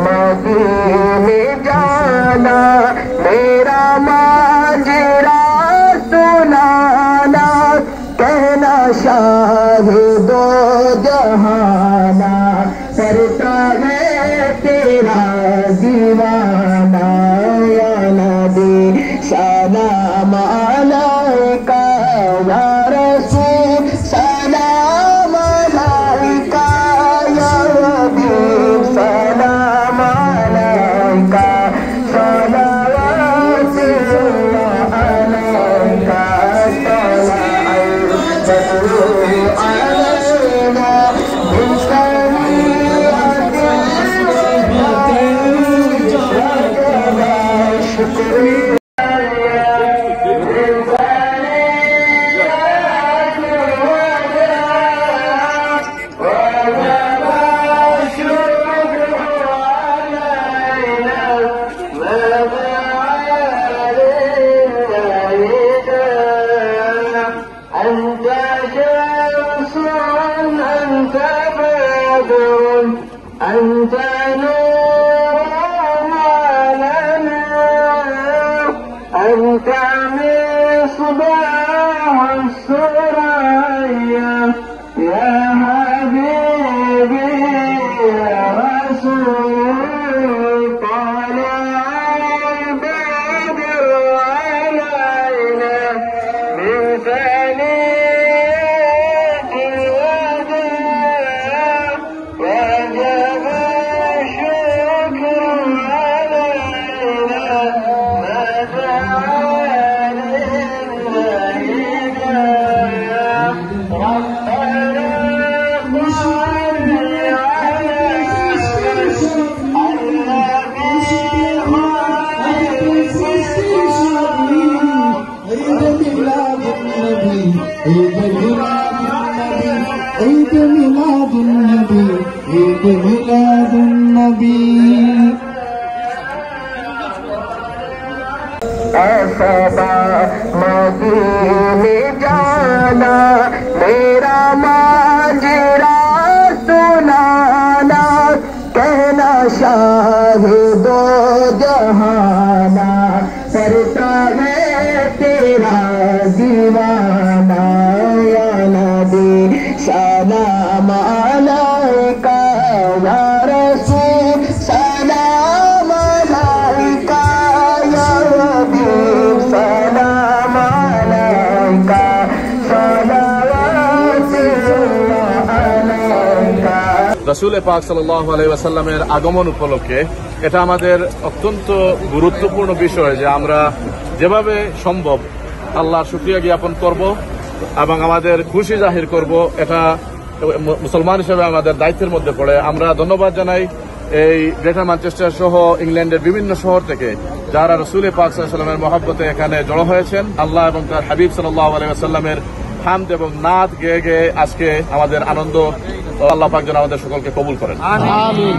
मदीने जाना मेरा माजरा सुनाना कहना शाहिदो जहाना करता है तेरा दीवाना या नबी सलाम अलैका या रसूल सलाम अलैका या हबीब सलाम अलैका सलावतुल्लाह अलैका أنت نور لنا أنت مصباح السرايا يا حبيبي يا رسول طلع البدر علينا من ثنية الوداع وجب الشكر علينا ما دعا لله ربنا صل على عيد ميلاد النبي عيد ميلاد النبي ऐसा मदीने जाना मेरा माजरा सुनाना कहना शाहिदो जहाना करता है तेरा दीवाना या नबी सलाम अलैका या रसूल सलाम अलैका या हबीब सलाम अलैका सलावतुल्लाह अलैका। রাসূল পাক সাল্লাল্লাহু আলাইহি ওয়াসাল্লামের আগমন উপলক্ষে এটা আমাদের অত্যন্ত গুরুত্বপূর্ণ বিষয় যে আমরা যেভাবে সম্ভব আল্লাহর শুকরিয়া জ্ঞাপন করব এবং আমাদের খুশি জাহির করব, এটা মুসলমান হিসেবে আমাদের দায়িত্বের মধ্যে পড়ে। আমরা ধন্যবাদ জানাই এই গ্রেটার ম্যানচেস্টার সহ ইংল্যান্ডের বিভিন্ন শহর থেকে যারা রাসূল পাক সাল্লাল্লাহু আলাইহি ওয়াসাল্লামের মহব্বতে এখানে জড়ো হয়েছেন। আল্লাহ এবং তার হাবিব সাল্লাল্লাহু আলাইহি ওয়াসাল্লামের হামদ এবং নাত গেয়ে গেয়ে আজকে আমাদের আনন্দ আল্লাহ পাক যেন আমাদের সকলকে কবুল করেন। আমিন।